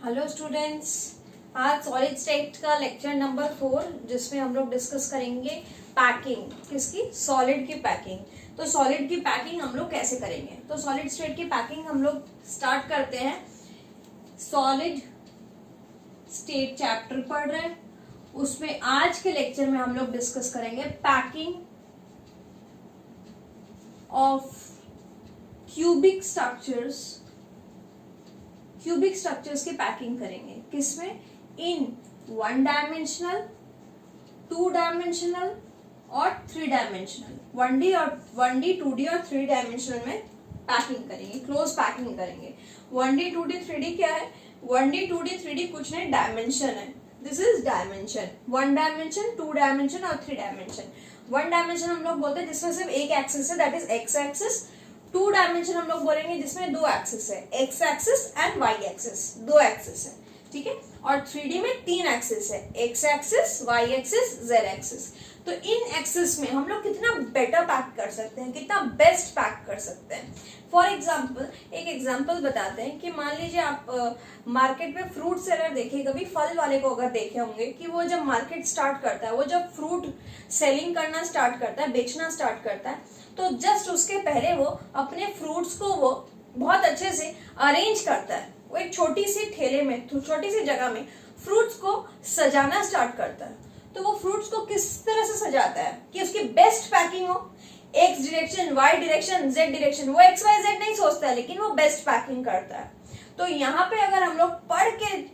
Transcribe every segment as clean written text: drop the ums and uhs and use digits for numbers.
Hello students, आज solid state का lecture number 4 जिसमें हम लोग डिस्कस करेंगे पैकिंग। किसकी? सॉलिड की पैकिंग। तो सॉलिड की पैकिंग हम लोग कैसे करेंगे? तो सॉलिड स्टेट की पैकिंग हम लोग स्टार्ट करते हैं। सॉलिड स्टेट चैप्टर पढ़ रहे हैं, उसमें आज के लेक्चर में हम लोग डिस्कस करेंगे पैकिंग ऑफ क्यूबिक स्ट्रक्चर्स की पैकिंग करेंगे। किसमें? इन 1 डायमेंशनल, 2 डायमेंशनल और 3 डायमेंशनल। 1D, 2D और 3 डायमेंशनल में पैकिंग करेंगे, क्लोज पैकिंग करेंगे। 1D, 2D, 3D क्या है? 1D, 2D, 3D कुछ नहीं, डायमेंशन है। This is dimension. 1 dimension, 2 dimension और 3 डायमेंशन। 1 डायमेंशन हम लोग बोलते हैं जिसमें सिर्फ एक एक्सिस है, that is x axis. 2 dimension हम लोग बोलेंगे जिसमें 2 एक्सिस है, x axis and y axis, 2 axis है, ठीक है। और 3D में 3 एक्सिस है, x axis, y axis, z axis. तो इन एक्सिस में हम लोग कितना बेटर पैक कर सकते हैं, कितना बेस्ट पैक कर सकते हैं। फॉर एग्जाम्पल, एक एग्जाम्पल बताते हैं कि मान लीजिए आप मार्केट में फ्रूट सेलर देखे, कभी फल वाले को अगर देखे होंगे कि वो जब मार्केट स्टार्ट करता है, वो जब फ्रूट सेलिंग करना स्टार्ट करता है, बेचना स्टार्ट करता है, तो जस्ट उसके पहले वो अपने फ्रूट्स को वो बहुत अच्छे से अरेंज करता है। वो एक छोटी सी ठेले में, छोटी सी जगह में फ्रूट्स को सजाना स्टार्ट करता है। तो वो फ्रूट्स को किस तरह से सजाता है कि उसकी बेस्ट पैकिंग हो, x direction, y direction, z direction. वो एक्स वाई जेड नहीं सोचता है, लेकिन वो बेस्ट पैकिंग करता है। तो यहाँ पे अगर हम लोग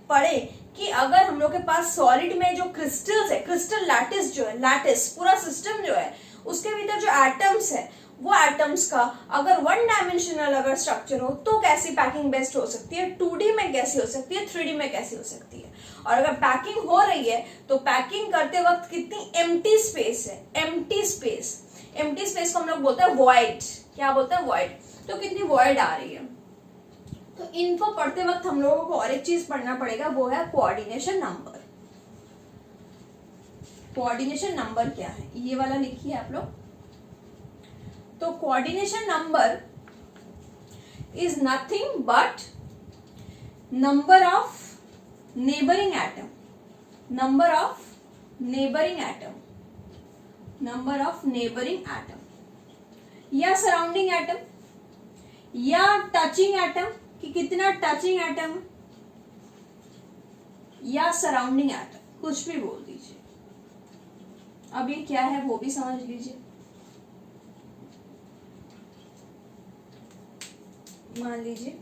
पढ़े कि अगर हम लोग के पास सॉलिड में जो क्रिस्टल्स है, क्रिस्टल लैटिस जो है, लैटिस पूरा सिस्टम जो है, उसके भीतर जो एटम्स है, वो एटम्स का अगर 1 डायमेंशनल अगर स्ट्रक्चर हो तो कैसी पैकिंग बेस्ट हो सकती है, 2D में कैसी हो सकती है, 3D में कैसी हो सकती है। और अगर पैकिंग हो रही है तो पैकिंग करते वक्त कितनी एम्प्टी स्पेस है, एम्प्टी स्पेस को हम लोग बोलते हैं वॉइड। क्या बोलते हैं? वॉइड। तो कितनी वॉइड आ रही है। तो इनको पढ़ते वक्त हम लोगों को और एक चीज पढ़ना पड़ेगा, वो है कोऑर्डिनेशन नंबर। कोऑर्डिनेशन नंबर क्या है, ये वाला लिखिए आप लोग। तो coordination number is nothing but number of neighbouring atom, number of neighbouring atom, number of neighbouring atom या सराउंडिंग एटम या टचिंग एटम, कि कितना टचिंग एटम या सराउंडिंग एटम, कुछ भी बोल दीजिए। अब ये क्या है वो भी समझ लीजिए। मान लीजिए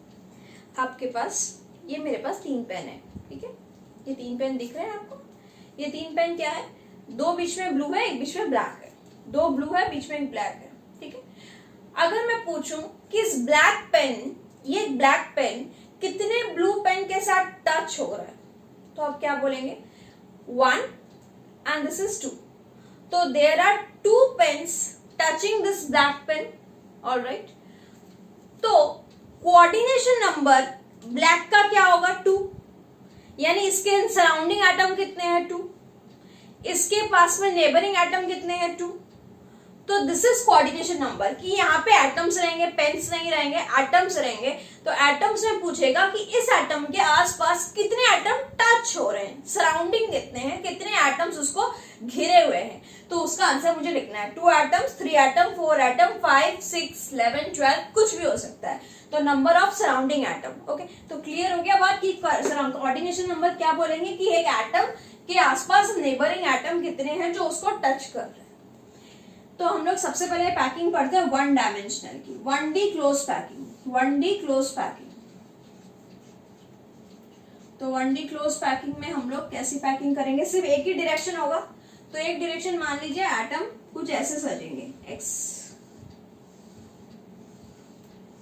आपके पास, ये मेरे पास 3 पेन है, ठीक है। ये 3 पेन दिख रहे हैं आपको? ये 3 पेन क्या है? 2 बीच में ब्लू है, एक बीच में ब्लैक है। 2 ब्लू है, बीच में एक ब्लैक है, ठीक है। अगर मैं पूछूं कि इस ब्लैक पेन, ये ब्लैक पेन कितने ब्लू पेन के साथ टच हो रहा है, तो आप क्या बोलेंगे? 1 एंड दिस इज 2। तो there are 2 pens touching this black pen, alright. तो कोऑर्डिनेशन नंबर ब्लैक का क्या होगा? 2। यानी इसके सराउंडिंग एटम कितने हैं? 2। इसके पास में नेबरिंग एटम कितने हैं? 2। तो दिस इज कोऑर्डिनेशन नंबर, कि यहाँ पे एटम्स रहेंगे, पेन्स नहीं रहेंगे, एटम्स रहेंगे। तो एटम्स में पूछेगा कि इस एटम के आसपास कितने एटम टच हो रहे हैं, सराउंडिंग कितने हैं, कितने एटम्स उसको घिरे हुए हैं। तो उसका आंसर मुझे लिखना है 2 एटम्स, 3 एटम, 4 एटम, 5, 6, 11, 12, कुछ भी हो सकता है। तो number of surrounding atom. Okay, तो क्लियर हो गया बात कि कोऑर्डिनेशन नंबर क्या बोलेंगे कि एक एटम के आसपास नेबरिंग एटम कितने हैं जो उसको टच कर रहे हैं। तो हम लोग सबसे पहले पैकिंग पढ़ते हैं 1 डायमेंशनल की, 1D close packing. 1D close packing. तो 1D क्लोज पैकिंग में हम लोग कैसी पैकिंग करेंगे? सिर्फ एक ही डायरेक्शन होगा। तो एक डायरेक्शन, मान लीजिए एटम कुछ ऐसे सजेंगे, एक्स,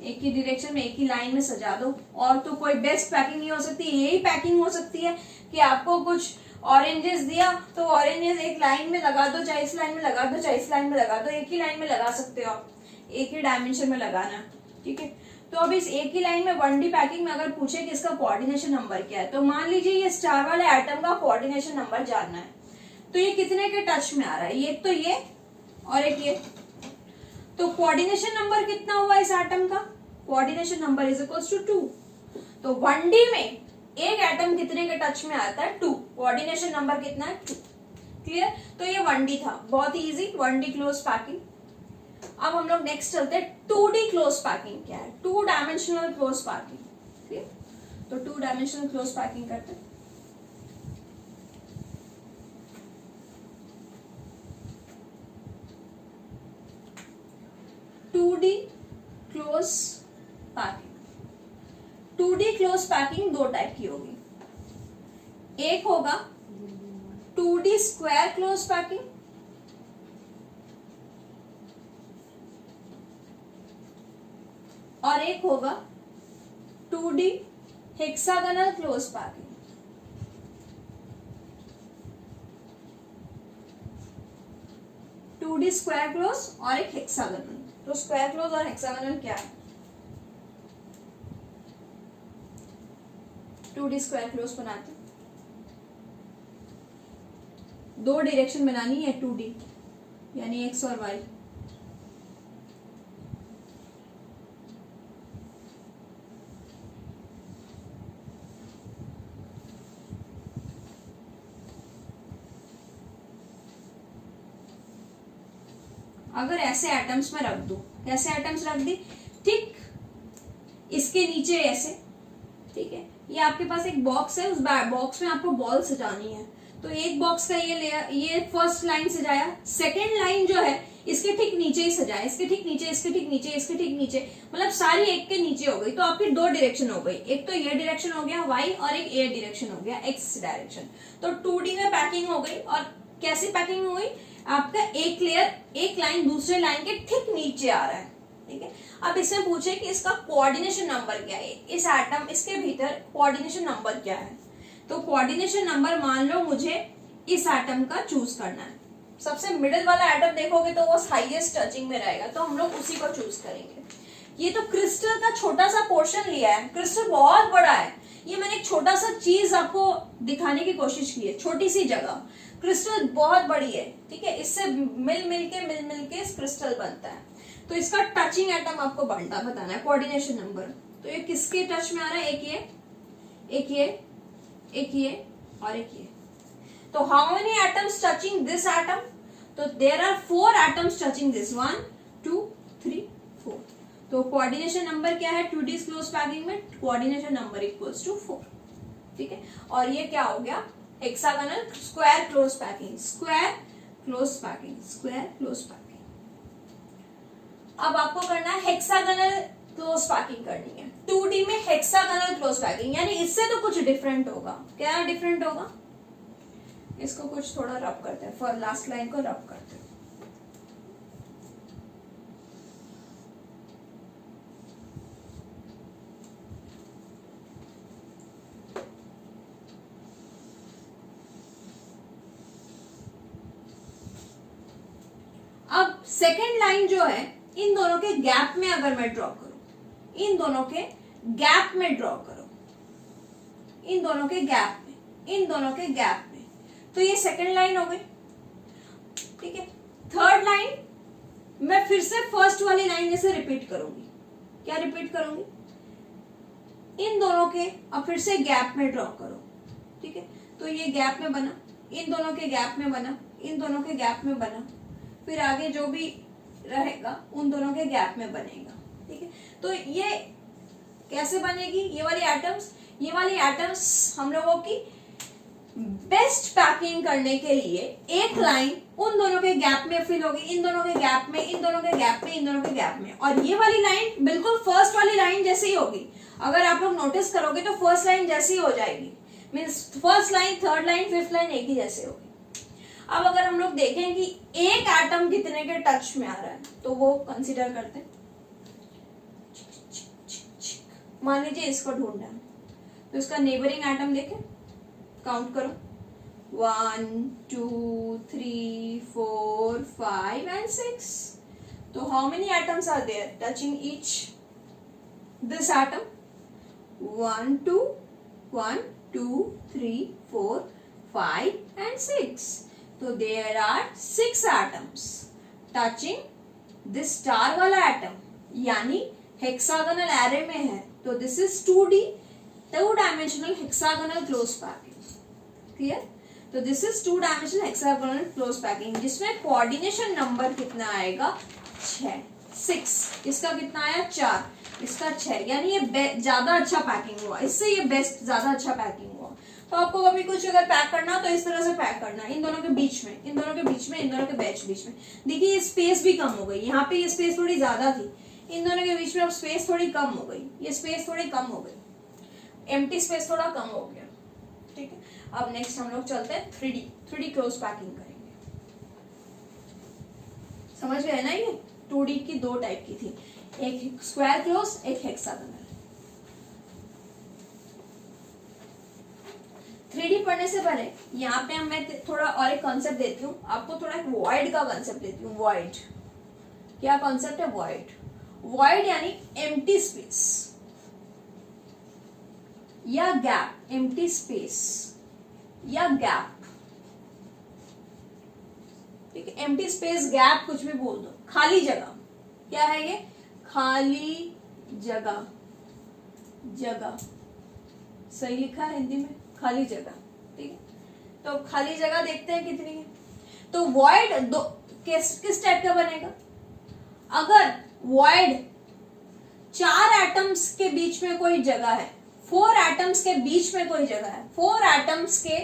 एक ही डायरेक्शन में एक ही लाइन में सजा दो। और तो कोई बेस्ट पैकिंग नहीं हो सकती, यही पैकिंग हो सकती है कि आपको कुछ ऑरेंजेस दिया तो ऑरेंजेस एक लाइन में लगा दो, चाहे इस लाइन में लगा दो, चाहे इस लाइन में लगा दो, एक ही लाइन में लगा सकते हो आप, एक ही डायमेंशन में लगाना, ठीक है। तो अब इस एक ही लाइन में 1D पैकिंग में अगर पूछे कि इसका कोऑर्डिनेशन नंबर क्या है, तो मान लीजिए ये स्टार वाले एटम का कोऑर्डिनेशन नंबर जानना है। तो ये कितने के टच में आ रहा है? ये तो ये और एक ये। तो कोऑर्डिनेशन नंबर कितना हुआ इस एटम का? Coordination number is equals to 2। तो 1D में एक एटम कितने के टच में आता है, 2, कोऑर्डिनेशन नंबर कितना है, 2। क्लियर? तो ये 1D था, बहुत इजी, 1D क्लोज पैकिंग। अब हम लोग नेक्स्ट चलते हैं 2D क्लोज पैकिंग क्या है, 2 डायमेंशनल क्लोज पैकिंग। ठीक, तो 2 डायमेंशनल क्लोज पैकिंग करते हैं। Close packing, 2D close packing दो टाइप की होगी। एक होगा 2D स्क्वायर क्लोज पैकिंग, और एक होगा 2D hexagonal close packing. Two D square close और एक हेक्सागोनल। तो स्क्वायर क्लोज और हेक्सागोनल क्या है, 2D स्क्वायर क्लोज बनाते हैं, 2 डायरेक्शन बनानी है 2D, यानी एक्स और वाई। अगर ऐसे एटम्स में रख दो, ऐसे एटम्स रख दी, ठीक इसके नीचे ऐसे, ठीक है, ये आपके पास एक बॉक्स है, उस बॉक्स में आपको बॉल सजानी है। तो एक बॉक्स का ये लेयर, ये फर्स्ट लाइन सजाया, सेकेंड लाइन जो है इसके ठीक नीचे ही सजाया, इसके ठीक नीचे, इसके ठीक नीचे, इसके ठीक नीचे, मतलब सारी एक के नीचे हो गई। तो आपकी 2 डायरेक्शन हो गई, एक तो ये डायरेक्शन हो गया वाई और एक ए डायरेक्शन हो गया एक्स डायरेक्शन। तो 2D में पैकिंग हो गई। और कैसी पैकिंग हो गई, आपका एक लेयर, एक लाइन दूसरे लाइन के ठीक नीचे आ रहा है। ठीक है, अब इसमें पूछे कि इसका कोऑर्डिनेशन नंबर क्या है, इस एटम इसके भीतर कोऑर्डिनेशन नंबर क्या है। तो कोऑर्डिनेशन नंबर मान लो मुझे इस एटम का चूज करना है। सबसे मिडिल वाला एटम देखोगे तो वो हाईएस्ट टचिंग में रहेगा, तो हम लोग उसी को चूज करेंगे। ये तो क्रिस्टल का छोटा सा पोर्शन लिया है, क्रिस्टल बहुत बड़ा है, ये मैंने एक छोटा सा चीज आपको दिखाने की कोशिश की है, छोटी सी जगह। क्रिस्टल बहुत बड़ी है, ठीक है, इससे मिल मिल के क्रिस्टल बनता है। तो इसका टचिंग एटम आपको बताना है, कोऑर्डिनेशन नंबर। तो ये किसके टच में आ रहा है, एक ये, एक ये, एक ये और एक ये। तो how many atoms touching this atom, तो there are 4 atoms touching this, 1 2 3 4। तो कोऑर्डिनेशन नंबर क्या है 2D क्लोज पैकिंग में, कोऑर्डिनेशन नंबर इक्वल्स टू 4। ठीक है, और ये क्या हो गया, hexagonal square close packing, square close packing, square close packing. अब आपको करना है हेक्सागोनल क्लोज पैकिंग करनी है, 2D में हेक्सागोनल क्लोज पैकिंग, यानी इससे तो कुछ डिफरेंट होगा। क्या डिफरेंट होगा, इसको कुछ थोड़ा रब करते हैं, फॉर लास्ट लाइन को रब करते हैं। अब सेकेंड लाइन जो है, इन दोनों के गैप में अगर मैं ड्रॉ करूं, इन दोनों के गैप में ड्रॉ करो, इन दोनों के गैप में, इन दोनों के गैप में, तो ये सेकेंड लाइन हो गई। ठीक है, थर्ड लाइन मैं फिर से फर्स्ट वाली लाइन जैसे रिपीट करूंगी। क्या रिपीट करूंगी, इन दोनों के, अब फिर से गैप में ड्रॉ करो। ठीक है, तो ये गैप में बना, इन दोनों के गैप में बना, इन दोनों के गैप में बना, फिर आगे जो भी रहेगा उन दोनों के गैप में बनेगा। ठीक है, तो ये कैसे बनेगी, ये वाली एटम्स हम लोगों की बेस्ट पैकिंग करने के लिए एक लाइन उन दोनों के गैप में फिल होगी, इन दोनों के गैप में, इन दोनों के गैप में, इन दोनों के गैप में, और ये वाली लाइन बिल्कुल फर्स्ट वाली लाइन जैसी ही होगी। अगर आप लोग नोटिस करोगे तो फर्स्ट लाइन जैसी हो जाएगी, means first line, third line, fifth line एक ही जैसे होगी। अब अगर हम लोग देखें कि एक एटम कितने के टच में आ रहा है, तो वो कंसीडर करते हैं। मान लीजिए इसको ढूंढना है, तो इसका नेबरिंग एटम देखें, काउंट करो, 1 2 3 4 5 and 6। तो how many atoms are there touching each this atom, 1 2 3 4 5 and 6। तो there are 6 atoms touching this star वाला एटम, यानी हेक्सागोनल एरे में है। तो this is 2D two dimensional hexagonal close packing. Clear? तो this is two dimensional hexagonal close packing, जिसमें coordination number कितना आएगा 6। इसका कितना आया 4, इसका 6, यानी ये ज्यादा अच्छा पैकिंग हुआ, इससे ये बेस्ट ज्यादा अच्छा पैकिंग हुआ। तो आपको कभी कुछ अगर पैक करना तो इस तरह से पैक करना, इन दोनों के बीच में, इन दोनों के बीच में, इन दोनों के बीच में। देखिए ये स्पेस भी कम हो गई, यहाँ पे ये स्पेस थोड़ी ज्यादा थी, इन दोनों के बीच में अब स्पेस थोड़ी कम हो गई, ये स्पेस थोड़ी कम हो गई, एम्प्टी स्पेस थोड़ा कम हो गया। ठीक है, अब नेक्स्ट हम लोग चलते हैं 3D क्लोज पैकिंग करेंगे। समझ गए ना? ये 2D की दो टाइप की थी, एक स्क्वायर क्लोज, एक हेक्सागोनल। 3D पढ़ने से पहले यहाँ पे मैं थोड़ा और एक कॉन्सेप्ट देती हूँ आपको, थोड़ा एक वॉइड का कॉन्सेप्ट देती हूँ। वॉइड क्या कॉन्सेप्ट है? वॉइड, वॉइड यानी एम्प्टी स्पेस या गैप, एम्प्टी स्पेस या गैप। ठीक है, एम्प्टी स्पेस, गैप, कुछ भी बोल दो, खाली जगह। क्या है ये? खाली जगह। जगह सही लिखा है हिंदी में, खाली जगह। ठीक है, तो खाली जगह देखते हैं कितनी है। तो वॉइड दो किस टाइप का बनेगा? अगर वॉइड 4 एटम्स के बीच में कोई जगह है, 4 एटम्स के बीच में कोई जगह है, 4 एटम्स के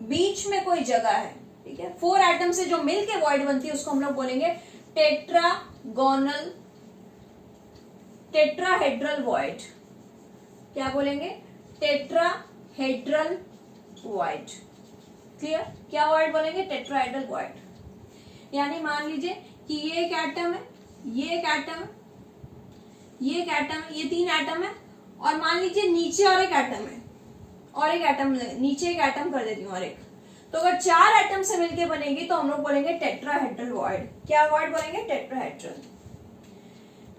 बीच में कोई जगह है, ठीक है, 4 एटम से जो मिलके वॉइड बनती है उसको हम लोग बोलेंगे टेट्रागोनल, टेट्राहेड्रल वॉइड। क्या बोलेंगे? Tetrahedral void. क्लियर? क्या वॉइड बोलेंगे? Tetrahedral void. यानी मान लीजिए कि ये एक एटम है, ये एक एटम है, ये एक एटम है, ये 3 एटम है, और मान लीजिए नीचे और एक एटम है, और एक एटम, नीचे एक एटम कर देती हूँ और एक। तो अगर 4 एटम से मिलके बनेगी तो हम लोग बोलेंगे टेट्राहेड्रल वॉइड। क्या वॉइड बोलेंगे? टेट्राहेड्रल।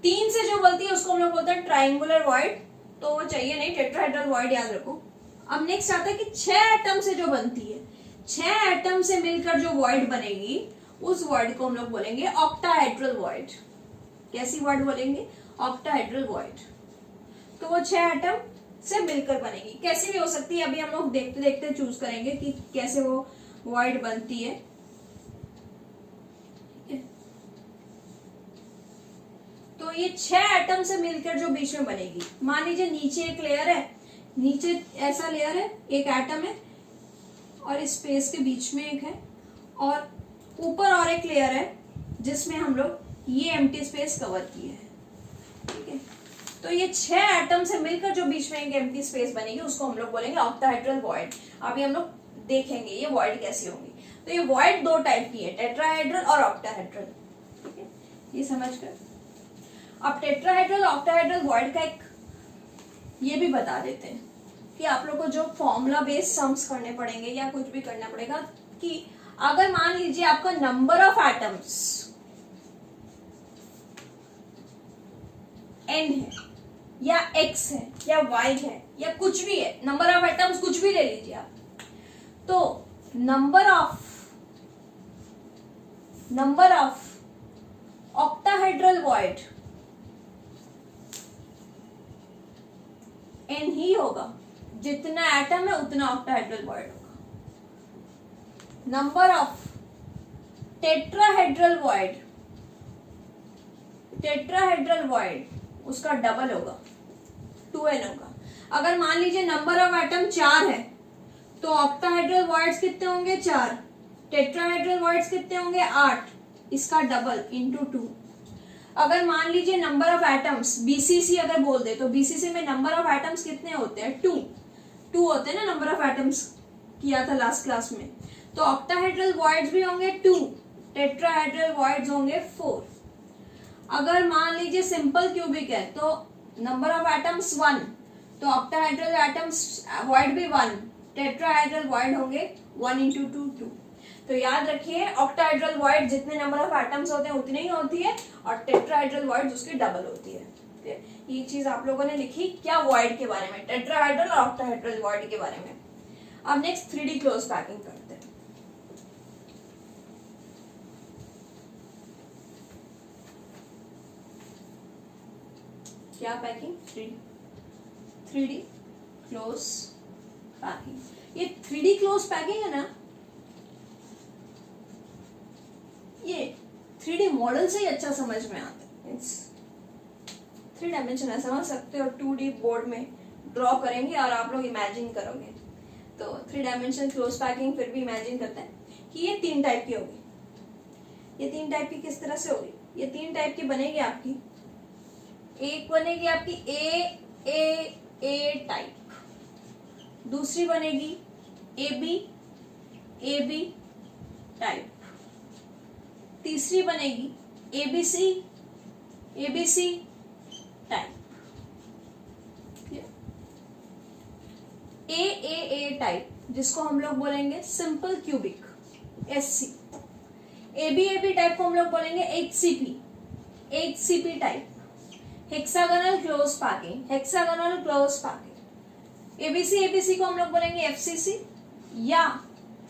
3 से जो बनती है उसको हम लोग बोलते हैं ट्राइंगुलर वॉइड, तो वो चाहिए नहीं, टेट्राहेड्रल वॉइड याद रखो। अब नेक्स्ट आता है कि 6 एटम से जो बनती है, 6 एटम से मिलकर जो वॉइड बनेगी उस वॉइड को हम लोग बोलेंगे ऑक्टाहेड्रल वॉइड। कैसी वॉइड बोलेंगे? Octahedral void. तो वो 6 एटम से मिलकर बनेगी, कैसी भी हो सकती है, अभी हम लोग देखते देखते चूज करेंगे कि कैसे वो वॉइड बनती है। तो ये 6 एटम से मिलकर जो बीच में बनेगी, मान लीजिए नीचे एक लेयर है, नीचे ऐसा लेयर है, एक एटम है, और इस स्पेस के बीच में एक है, और ऊपर और एक लेयर है जिसमें हम लोग ये एम्प्टी स्पेस कवर किए हैं। ठीक है, तो ये 6 एटम से मिलकर जो बीच में एक एम्प्टी स्पेस बनेगी उसको हम लोग बोलेंगे ऑक्टाहेड्रल वॉइड। अभी हम लोग देखेंगे ये वॉइड कैसी होंगी। तो ये वॉइड 2 टाइप की है, टेट्राहेड्रल और ऑक्टाहेड्रल। ठीक है, ये समझ कर अब टेट्राहेड्रल ऑक्टाहेड्रल वॉइड का एक ये भी बता देते हैं कि आप लोग को जो फॉर्मूला बेस्ड सम्स करने पड़ेंगे या कुछ भी करना पड़ेगा, कि अगर मान लीजिए आपका नंबर ऑफ एटम्स n है या x है या y है या कुछ भी है, नंबर ऑफ एटम्स कुछ भी ले लीजिए आप, तो number of octahedral void n ही होगा, जितना एटम है उतना ऑक्टाहेड्रल वॉइड होगा। नंबर ऑफ टेट्राहेड्रल वॉइड उसका डबल होगा, 2n होगा। अगर मान लीजिए नंबर ऑफ एटम 4 है तो ऑक्टाहेड्रल वॉइड्स कितने होंगे? 4। टेट्राहेड्रल वॉइड्स कितने होंगे? 8, इसका डबल इंटू 2। अगर मान लीजिए नंबर ऑफ एटम्स बीसीसी अगर बोल दे तो बीसीसी में नंबर ऑफ एटम्स कितने होते हैं? 2 होते हैं ना, नंबर ऑफ एटम्स किया था लास्ट क्लास में। तो ऑक्टाहेड्रल वॉइड्स भी होंगे 2, टेट्राहेड्रल वॉइड्स होंगे 4। अगर मान लीजिए सिंपल क्यूबिक है तो नंबर ऑफ एटम्स 1, तो ऑक्टाहेड्रल एटम्स वॉइड भी 1, टेट्राहेड्रल वॉइड होंगे 1 इंटू 2। तो याद रखिए ऑक्टाहेड्रल वॉइड जितने नंबर ऑफ एटम्स होते हैं उतनी ही होती है, और टेट्राहेड्रल वॉइड उसकी डबल होती है। ये चीज आप लोगों ने लिखी क्या? वॉइड के बारे में, टेट्राहेड्रल और ऑक्टाहेड्रल वॉइड के बारे में। अब नेक्स्ट 3D क्लोज पैकिंग करते हैं। क्या पैकिंग? 3D close packing. ये 3D क्लोज पैकिंग है ना, ये 3D मॉडल से ही अच्छा समझ में आता है। 3 डायमेंशन है, समझ सकते हो। 2D बोर्ड में ड्रॉ करेंगे और आप लोग इमेजिन करोगे, तो 3 डायमेंशन क्लोज पैकिंग फिर भी इमेजिन करते हैं कि ये 3 टाइप की होगी। ये 3 टाइप की किस तरह से होगी? ये 3 टाइप की बनेगी आपकी। एक बनेगी आपकी ए टाइप, दूसरी बनेगी ए बी टाइप, तीसरी बनेगी A B C type. A type जिसको हम लोग बोलेंगे simple cubic SC। A B type को हम लोग बोलेंगे HCP type, hexagonal close packing. ABC को हम लोग बोलेंगे FCC या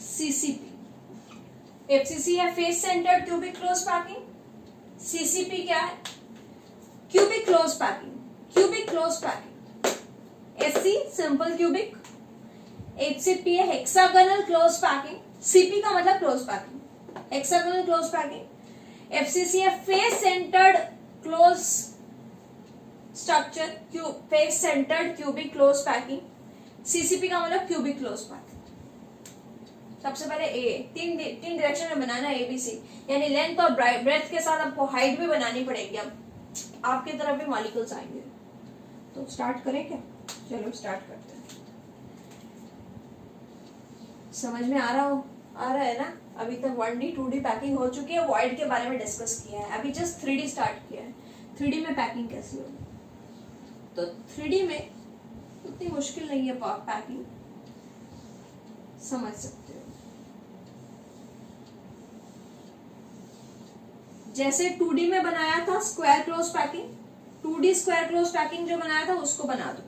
CCP। FCC है face centred cubic close packing, CCP क्या है? Cubic close packing. SC simple cubic, HCP है हेक्सागोनल क्लोज पैकिंग, CP का मतलब close packing, hexagonal close packing. FCC है face centred close structure, face centred cubic close packing. CCP का मतलब cubic close packing. सबसे पहले तीन डायरेक्शन में बनाना है ABC, यानी लेंथ और ब्रेथ के साथ आपको हाइट भी बनानी पड़ेगी। अब आपकी तरफ भी मॉलिक्यूल्स आएंगे, तो स्टार्ट करें क्या? चलो स्टार्ट करते हैं। समझ में आ रहा है ना? अभी तक 1D 2D पैकिंग हो चुकी है, वॉइड के बारे में डिस्कस किया है, अभी जस्ट 3D स्टार्ट किया है। 3D में पैकिंग कैसी होगी? तो 3D में उतनी मुश्किल नहीं है पैकिंग, समझ सकते हो। जैसे 2D में बनाया था square close packing, 2D square close packing जो बनाया था उसको बना दो।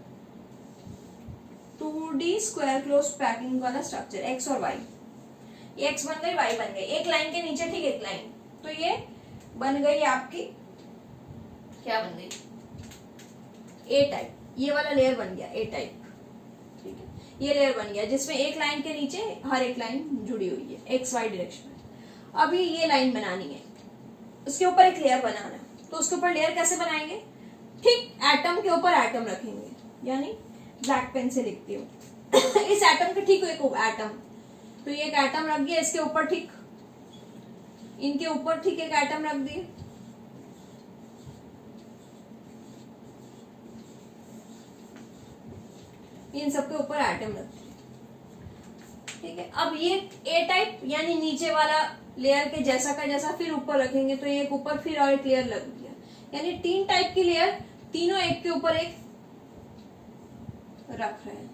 2D स्क्वायर क्लोज पैकिंग वाला स्ट्रक्चर X और Y, X बन गई Y बन गई, एक लाइन के नीचे ठीक एक लाइन, तो ये बन गई आपकी, क्या बन गई? A type. ये वाला लेयर बन गया A टाइप, ठीक है। ये लेयर बन गया जिसमें एक लाइन के नीचे हर एक लाइन जुड़ी हुई है XY डायरेक्शन में। अभी ये लाइन बनानी है, उसके ऊपर एक लेयर बनाना है, तो उसके ऊपर लेयर कैसे बनाएंगे? ठीक एटम के ऊपर एटम रखेंगे, यानी ब्लैक पेन से लिखती हूँ इस एटम के ठीक एक एटम, तो ये एक एटम रख दिया, इसके ऊपर ठीक, इनके ऊपर ठीक एक एटम रख दिए, इन सबके ऊपर एटम रख दिए, ठीक है। अब ये A टाइप यानी नीचे वाला लेयर के जैसा का जैसा फिर ऊपर रखेंगे, तो एक ऊपर फिर और एक लेयर लग गया, यानी 3 टाइप की लेयर, तीनों एक के ऊपर एक रख रहे हैं।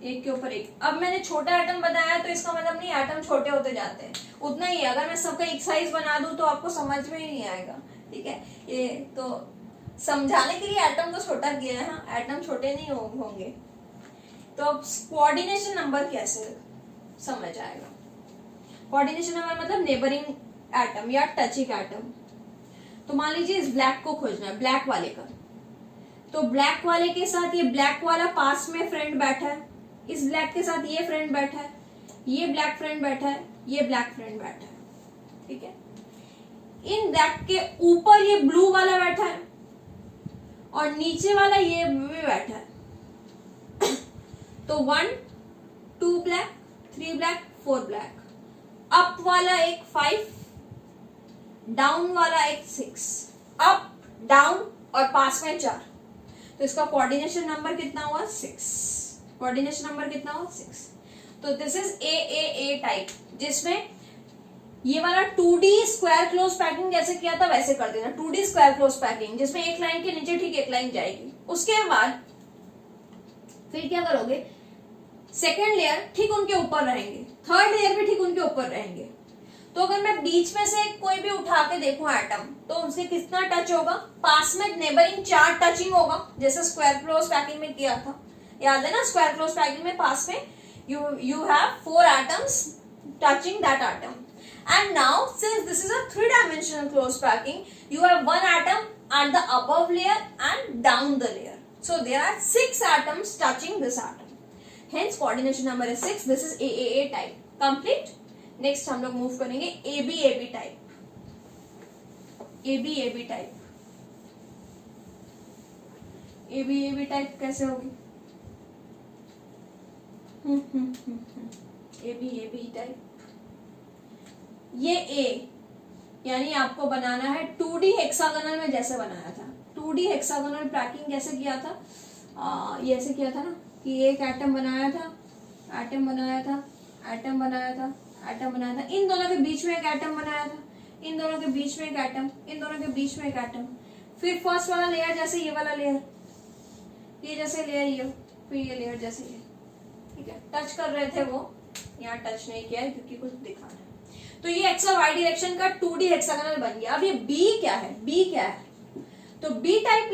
एक के ऊपर एक। अब मैंने छोटा एटम बनाया तो इसका मतलब नहीं एटम छोटे होते जाते हैं, उतना ही है। अगर मैं सबका एक साइज बना दूं तो आपको समझ में ही नहीं आएगा, ठीक है। ये तो समझाने के लिए एटम को छोटा किया है, हाँ, एटम छोटे नहीं होंगे। तो अब कोऑर्डिनेशन नंबर कैसे समझ आएगा? कोऑर्डिनेशन नंबर मतलब नेबरिंग एटम या टचिंग एटम। तो मान लीजिए इस ब्लैक को खोजना है, ब्लैक वाले का, तो ब्लैक वाले के साथ ये ब्लैक वाला पास में फ्रेंड बैठा है, इस ब्लैक के साथ ये फ्रेंड बैठा है, ये ब्लैक फ्रेंड बैठा है, ये ब्लैक फ्रेंड बैठा है, ठीक है। इन ब्लैक के ऊपर ये ब्लू वाला बैठा है और नीचे वाला ये भी बैठा है तो 1 2 ब्लैक 3 ब्लैक 4 ब्लैक, अप वाला एक 5, डाउन वाला एक 6, अप डाउन और पास में 4, तो इसका कोऑर्डिनेशन नंबर कितना हुआ? 6। कोऑर्डिनेशन नंबर कितना हुआ? 6। तो दिस इज ए टाइप, जिसमें ये वाला 2D स्क्वायर क्लोज पैकिंग जैसे किया था वैसे कर देना। 2D स्क्वायर क्लोज पैकिंग जिसमें एक लाइन के नीचे ठीक एक लाइन जाएगी। उसके बाद फिर क्या करोगे? सेकेंड लेयर ठीक उनके ऊपर रहेंगे, थर्ड लेयर भी ठीक उनके ऊपर रहेंगे। तो अगर मैं बीच में से कोई भी उठा के देखूं एटम, तो उसके कितना टच होगा? पास में नेबरिंग 4 टचिंग होगा, जैसे स्क्वायर क्लोज पैकिंग में किया था, याद है ना? स्क्वायर क्लोज पैकिंग में पास में you have 4 atoms touching that atom And now, since this is a three-dimensional closed packing, you have one atom at the above layer and down the layer. So there are 6 atoms touching this atom. Hence coordination number is 6. This is AAA type. Complete. Next हम लोग move करेंगे ABAB type. ABAB type. ABAB type कैसे होगी? ABAB type. ये A यानी आपको बनाना है 2D hexagonal में जैसे बनाया था. 2D हेक्सागोनल पैकिंग कैसे किया था? ये ऐसे किया था ना कि एक एटम बनाया था, एटम बनाया था, एटम बनाया था, एटम बनाया था, इन दोनों के बीच में एक एटम बनाया था, इन दोनों के बीच में एक एटम, इन दोनों के बीच में एक एटम, फिर फर्स्ट वाला लेयर जैसे ये वाला लेयर, ये जैसे लेयर ये, फिर ये लेयर जैसे ये. ठीक है, टच कर रहे थे वो, यहाँ टच नहीं किया है क्योंकि कुछ दिखा रहा है. तो ये एक्स और वाई डायरेक्शन का 2D हेक्सागोनल बन गया. अब ये बी क्या है? बी क्या है? तो बी टाइप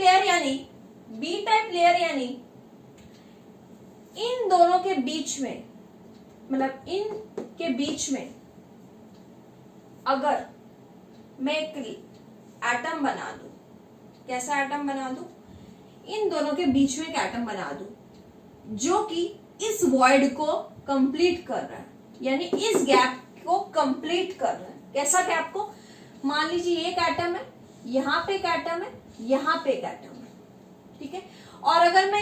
लेयर यानी इन दोनों के बीच में, मतलब इन के बीच में अगर मैं एक एटम बना दूं, कैसा एटम बना दूं? इन दोनों के बीच में एक एटम बना दूं जो कि इस वॉइड को कंप्लीट कर रहा है, यानी इस गैप को कंप्लीट कर रहा है. कैसा गैप को? मान लीजिए एक एटम है, यहां पे एक एटम है, यहां पे एक एटम है. ठीक है, और अगर मैं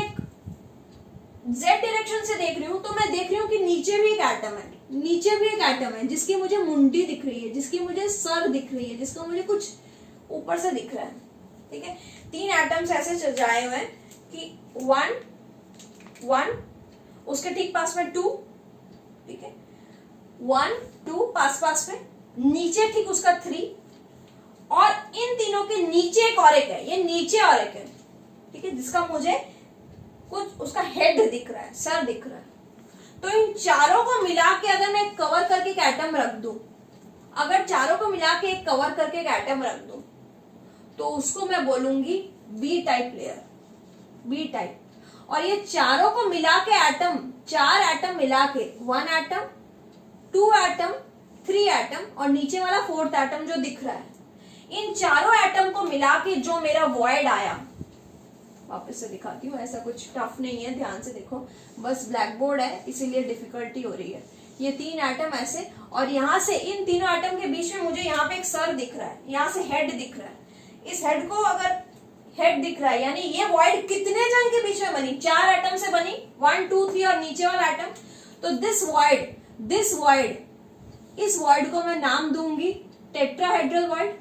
Z डायरेक्शन से देख रही हूं तो मैं देख रही हूं कि नीचे भी एक एटम है, नीचे भी एक एटम है जिसकी मुझे मुंडी दिख रही है, जिसकी मुझे सर दिख रही है, जिसका मुझे कुछ ऊपर से दिख रहा है. ठीक है, 3 एटम्स ऐसे सजाए हुए हैं कि 1 उसके ठीक पास में 2. ठीक है, 1 2 पास में, नीचे ठीक उसका 3, और इन तीनों के नीचे एक और एक है, ये नीचे और एक है. ठीक है, जिसका मुझे कुछ उसका हेड दिख रहा है, सर दिख रहा है. तो इन चारों को मिला के अगर मैं कवर करके एक एटम रख दूं, अगर चारों को मिला के एक कवर करके एक एटम रख दूं, तो उसको मैं बोलूंगी B type layer, B type. और ये चारों को मिला के एटम, 4 एटम मिला के, 1 एटम, 2 एटम, 3 एटम और नीचे वाला 4th एटम जो दिख रहा है, इन चारों एटम को मिला के जो मेरा वॉइड आया, वापस से दिखाती हूँ, ऐसा कुछ टफ नहीं है, ध्यान से देखो, बस ब्लैक बोर्ड है इसीलिए डिफिकल्टी हो रही है. ये 3 एटम ऐसे, और यहाँ से इन तीनों एटम के बीच में मुझे यहाँ पे एक सर दिख रहा है, यहाँ से हेड दिख रहा है. इस हेड को अगर हेड दिख रहा है, यानी ये वॉइड कितने जन के बीच में बनी? 4 एटम से बनी, 1 2 3 और नीचे वाला एटम. तो दिस वॉइड, इस वॉइड को मैं नाम दूंगी टेट्राहेड्रल वॉइड.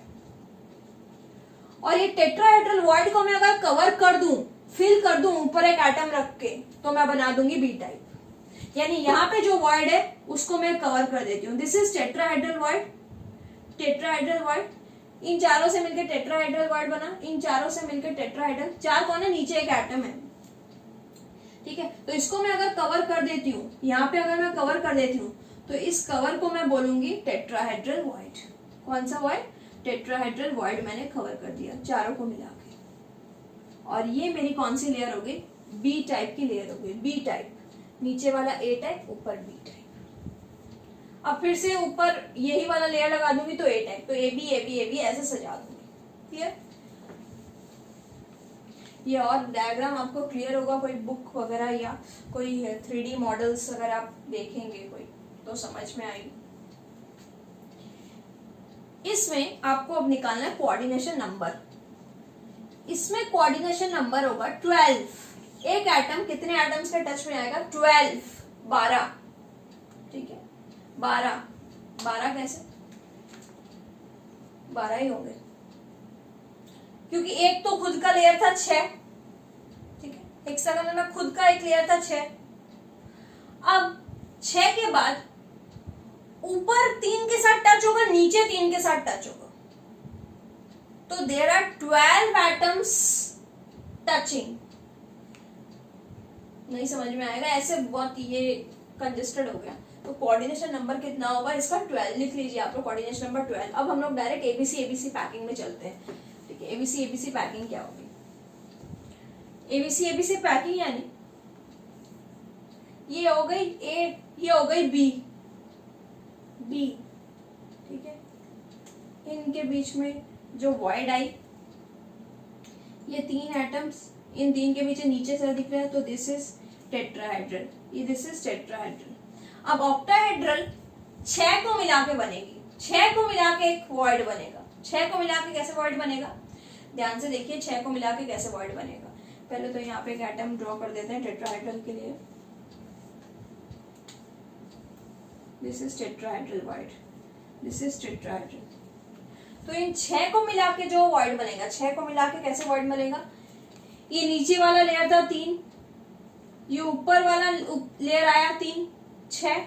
और ये टेट्राहेड्रल वॉइड को मैं अगर कवर कर दूं, फिल कर दूं ऊपर एक एटम रख के, तो मैं बना दूंगी बी टाइप. यानी यहाँ पे जो वॉइड है उसको मैं कवर कर देती हूँ. This is tetrahedral void, tetrahedral void. इन चारों से मिलकर टेट्राहेड्रल वॉइड बना, इन चारों से मिलकर टेट्राहेड्रल. 4 कौन है? नीचे एक एटम है. ठीक है, तो इसको मैं अगर कवर कर देती हूँ, यहाँ पे अगर मैं कवर कर देती हूँ, तो इस कवर को मैं बोलूंगी टेट्राहेड्रल वॉइड. कौन सा वॉइड? टेट्राहेड्रल वॉइड मैंने कवर कर दिया चारों को मिला के. और ये मेरी कौन सी लेयर हो गई? बी टाइप की लेयर हो गई. बी टाइप, नीचे वाला ए टाइप, ऊपर बी टाइप. अब फिर से ऊपर यही वाला लेयर लगा दूंगी तो ए टाइप. तो ए बी ऐसे सजा दूंगी. क्लियर? ये और डायग्राम आपको क्लियर होगा, कोई बुक वगैरह या कोई 3D मॉडल्स अगर आप देखेंगे कोई तो समझ में आएगी. इसमें आपको अब निकालना है कोऑर्डिनेशन नंबर. इसमें कोऑर्डिनेशन नंबर होगा 12. एक एटम कितने एटम्स के टच में आएगा? 12. ठीक है, 12 कैसे? 12 ही होंगे क्योंकि एक तो खुद का लेयर था 6. ठीक है, हेक्सागोनल में खुद का एक लेयर था 6. अब 6 के बाद ऊपर 3 के साथ टच होगा, नीचे 3 के साथ टच होगा. तो देयर आर 12 एटम्स टचिंग. नहीं समझ में आएगा, ऐसे बहुत ये कंजेस्टेड हो गया. तो कोऑर्डिनेशन नंबर कितना होगा इसका? 12 लिख लीजिए आप लोग, कोऑर्डिनेशन नंबर 12. अब हम लोग डायरेक्ट एबीसी पैकिंग में चलते हैं. ठीक है, एबीसी पैकिंग क्या होगी? एबीसी पैकिंग यानी ये हो गई ए, ये हो गई बी. ठीक इनके बीच में जो वॉइड आई, ये 3 एटम्स, इन 3 के बीच नीचे से दिख रहा है, तो दिस इज टेट्राहेड्रल, ये दिस इज टेट्राहेड्रल। अब ऑक्टाहेड्रल 6 को मिला के बनेगी, 6 को मिला के एक वॉइड बनेगा। 6 को मिला के कैसे वॉइड बनेगा, ध्यान से देखिए 6 को मिला के कैसे वॉइड बनेगा। पहले तो यहाँ पे एक एटम ड्रॉ कर देते हैं टेट्राहेड्रल के लिए। This is tetrahedral void, this is tetrahedral. तो इन 6 को मिला के जो वॉइड बनेगा, 6 को मिला के कैसे वॉइड बनेगा, ये नीचे वाला लेयर था 3, ये ऊपर वाला लेयर आया 3, 6,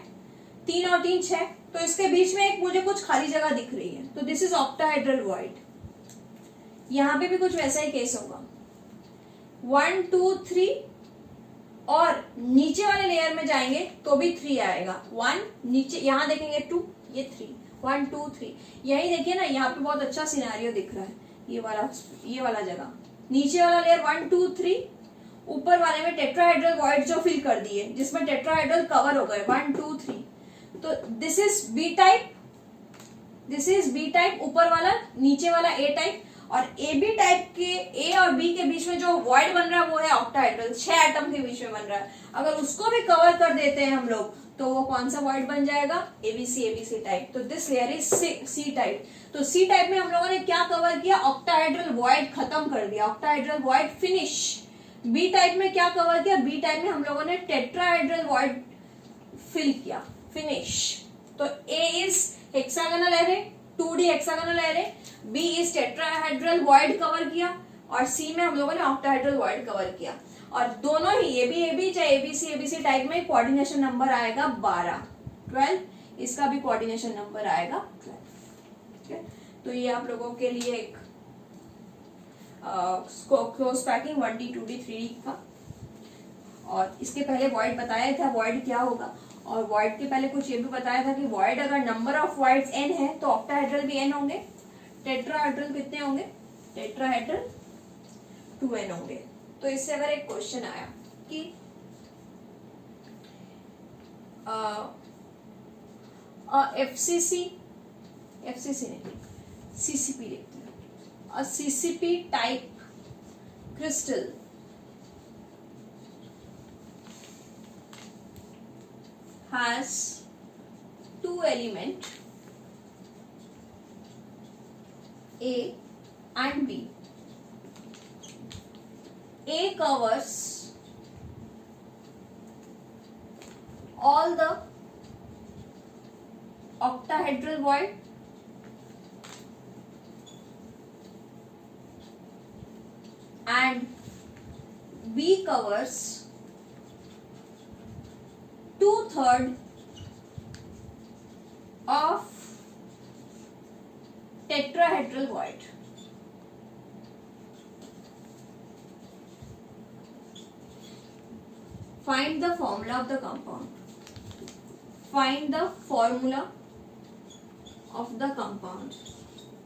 3 और 3 6, तो इसके बीच में एक मुझे कुछ खाली जगह दिख रही है, तो दिस इज ऑक्टाहेड्रल वॉइड। यहां पे भी कुछ वैसा ही केस होगा, 1 2 3, और नीचे वाले लेयर में जाएंगे तो भी 3 आएगा, 1 नीचे, यहां देखेंगे 2, ये 3, 1 2 3। यही देखिए ना, यहाँ पे बहुत अच्छा सिनेरियो दिख रहा है, ये वाला जगह, नीचे वाला लेयर 1 2 3, ऊपर वाले में टेट्राहेड्रल वॉइड जो फिल कर दिए, जिसमें टेट्राहेड्रल कवर हो गए 1 2 3। तो this is B type, this is B type ऊपर वाला, नीचे वाला ए टाइप, और ए बी टाइप के ए और बी के बीच में जो वॉइड बन रहा है वो है ऑक्टाहेड्रल, 6 एटम के बीच में बन रहा है। अगर उसको भी कवर कर देते हैं हम लोग तो वो कौन सा वॉइड बन जाएगा, एबीसी टाइप। तो this layer is C type. तो सी टाइप में हम लोगों ने क्या कवर किया, ऑक्टाहेड्रल वॉइड खत्म कर दिया, octahedral void finish. B type में क्या कवर किया, बी टाइप में हम लोगों ने टेट्राहेड्रल वॉइड फिल किया, फिनिश। तो A is hexagonal array, 2D hexagonal array, B is tetrahedral void cover किया, और सी में हम लोगों ने ऑक्टाहेड्रल वॉइड कवर किया। और दोनों ही ए बी चाहे एबीसी टाइप में कोऑर्डिनेशन नंबर आएगा 12, इसका भी कोऑर्डिनेशन नंबर आएगा 12। ठीक है, तो ये आप लोगों के लिए एक close packing 1D 2D 3D का। और इसके पहले वॉइड बताया था वॉइड क्या होगा, और वॉइड के पहले कुछ ये भी बताया था कि वॉइड अगर नंबर ऑफ वॉइड्स n है तो ऑक्टाहेड्रल भी n होंगे, टेट्राहेड्रल कितने होंगे, टेट्राहेड्रल 2n होंगे। तो इससे अगर एक क्वेश्चन आया कि एफसीसी नहीं, सीसीपी लिखते हैं, a CCP type crystal has 2 elements A and B. A covers all the octahedral void and B covers 2/3 of tetrahedral void. Find the formula of the compound. Find the formula of the compound.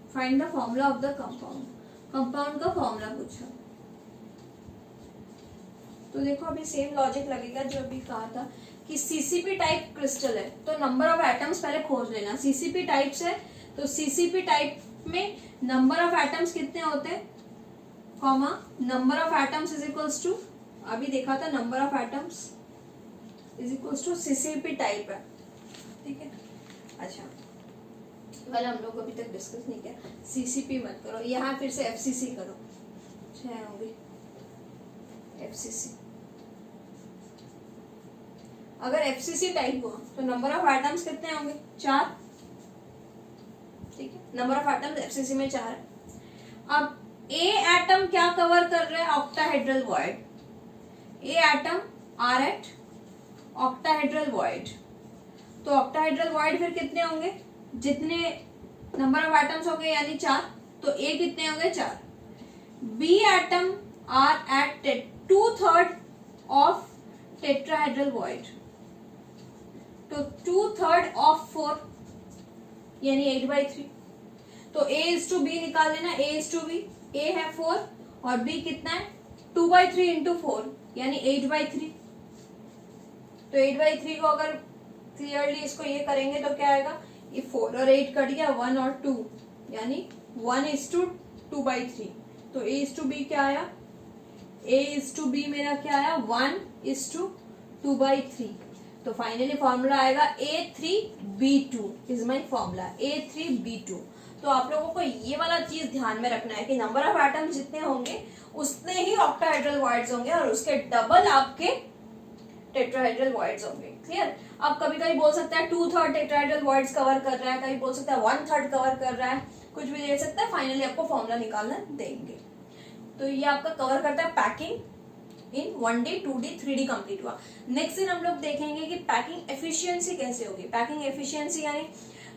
Find the formula of the compound. Compound का formula पूछा, तो देखो अभी same logic लगेगा जो अभी कहा था कि सीसीपी टाइप क्रिस्टल है तो नंबर ऑफ एटम्स पहले खोज लेना। सीसीपी टाइप्स है तो सीसीपी टाइप में नंबर ऑफ एटम्स कितने होते हैं, comma number of atoms is equals to, अभी देखा था number of atoms is equals to CCP type है, ठीक है। अच्छा वाला हम लोग अभी तक डिस्कस नहीं किया, सीसीपी मत करो, यहाँ फिर से एफसीसी करो, 6 होंगे एफसीसी। अगर एफसीसी टाइप हुआ तो नंबर ऑफ एटम्स कितने होंगे, 4, ठीक है। नंबर ऑफ एटम्स एफसीसी में 4 है। अब ए एटम क्या कवर कर रहा है, octahedral void. A atom are at octahedral void, तो ऑक्टाहेड्रल वॉइड फिर कितने होंगे, जितने नंबर ऑफ एटम्स हो गए यानी 4, तो ए कितने हो गए 4। B atom are at 2/3 of tetrahedral void, तो 2/3 ऑफ 4 यानी 8/3, तो ए इज टू बी निकाल लेना, ए इज टू बी, ए है 4 और बी कितना है 2/3 इंटू 4 यानी 8/3। तो 8/3 को अगर क्लियरली इसको ये करेंगे तो क्या आएगा, ये 4 और 8 कट गया, 1 और 2 यानी 1:2/3। तो A:B क्या आया, A:B मेरा क्या आया 1:2/3। तो फाइनली फॉर्मूला आएगा A3B2 is my formula, A3B2। तो आप लोगों को ये वाला चीज ध्यान में रखना है कि नंबर ऑफ एटम जितने होंगे उतने ही ऑक्टाहेड्रल वॉइड्स होंगे और उसके डबल आपके टेट्राहेड्रल वॉइड्स होंगे। क्लियर। अब कभी कभी बोल सकता है 2/3 टेट्राहेड्रल वॉइड्स कवर कर रहा है, कभी बोल सकता है 1/3 कवर कर रहा है, कुछ भी दे सकता है। फाइनली आपको फॉर्मूला निकालना देंगे। तो ये आपका कवर करता है packing in 1D 2D 3D complete हुआ। नेक्स्ट दिन हम लोग देखेंगे कि पैकिंग एफिशिएंसी कैसे होगी। पैकिंग एफिशिएंसी यानी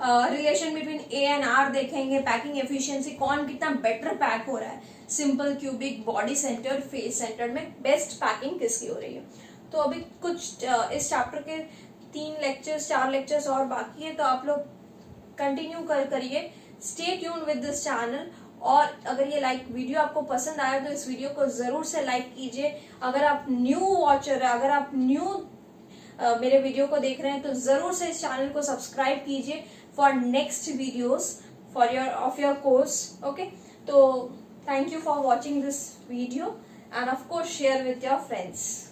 relation between A and R देखेंगे। पैकिंग एफिशिएंसी कौन कितना बेटर पैक हो रहा है, simple, cubic, body centre, face centre में बेस्ट पैकिंग किसकी हो रही है। तो अभी कुछ इस चैप्टर के 4 लेक्चर्स और बाकी है, तो आप लोग कंटिन्यू करिए, stay tune with this channel. और अगर ये वीडियो आपको पसंद आया तो इस वीडियो को जरूर से लाइक कीजिए। अगर आप न्यू वॉचर है, अगर आप न्यू मेरे वीडियो को देख रहे हैं तो जरूर से इस चैनल को सब्सक्राइब कीजिए for next videos for your course. Okay, तो thank you for watching this video and of course share with your friends.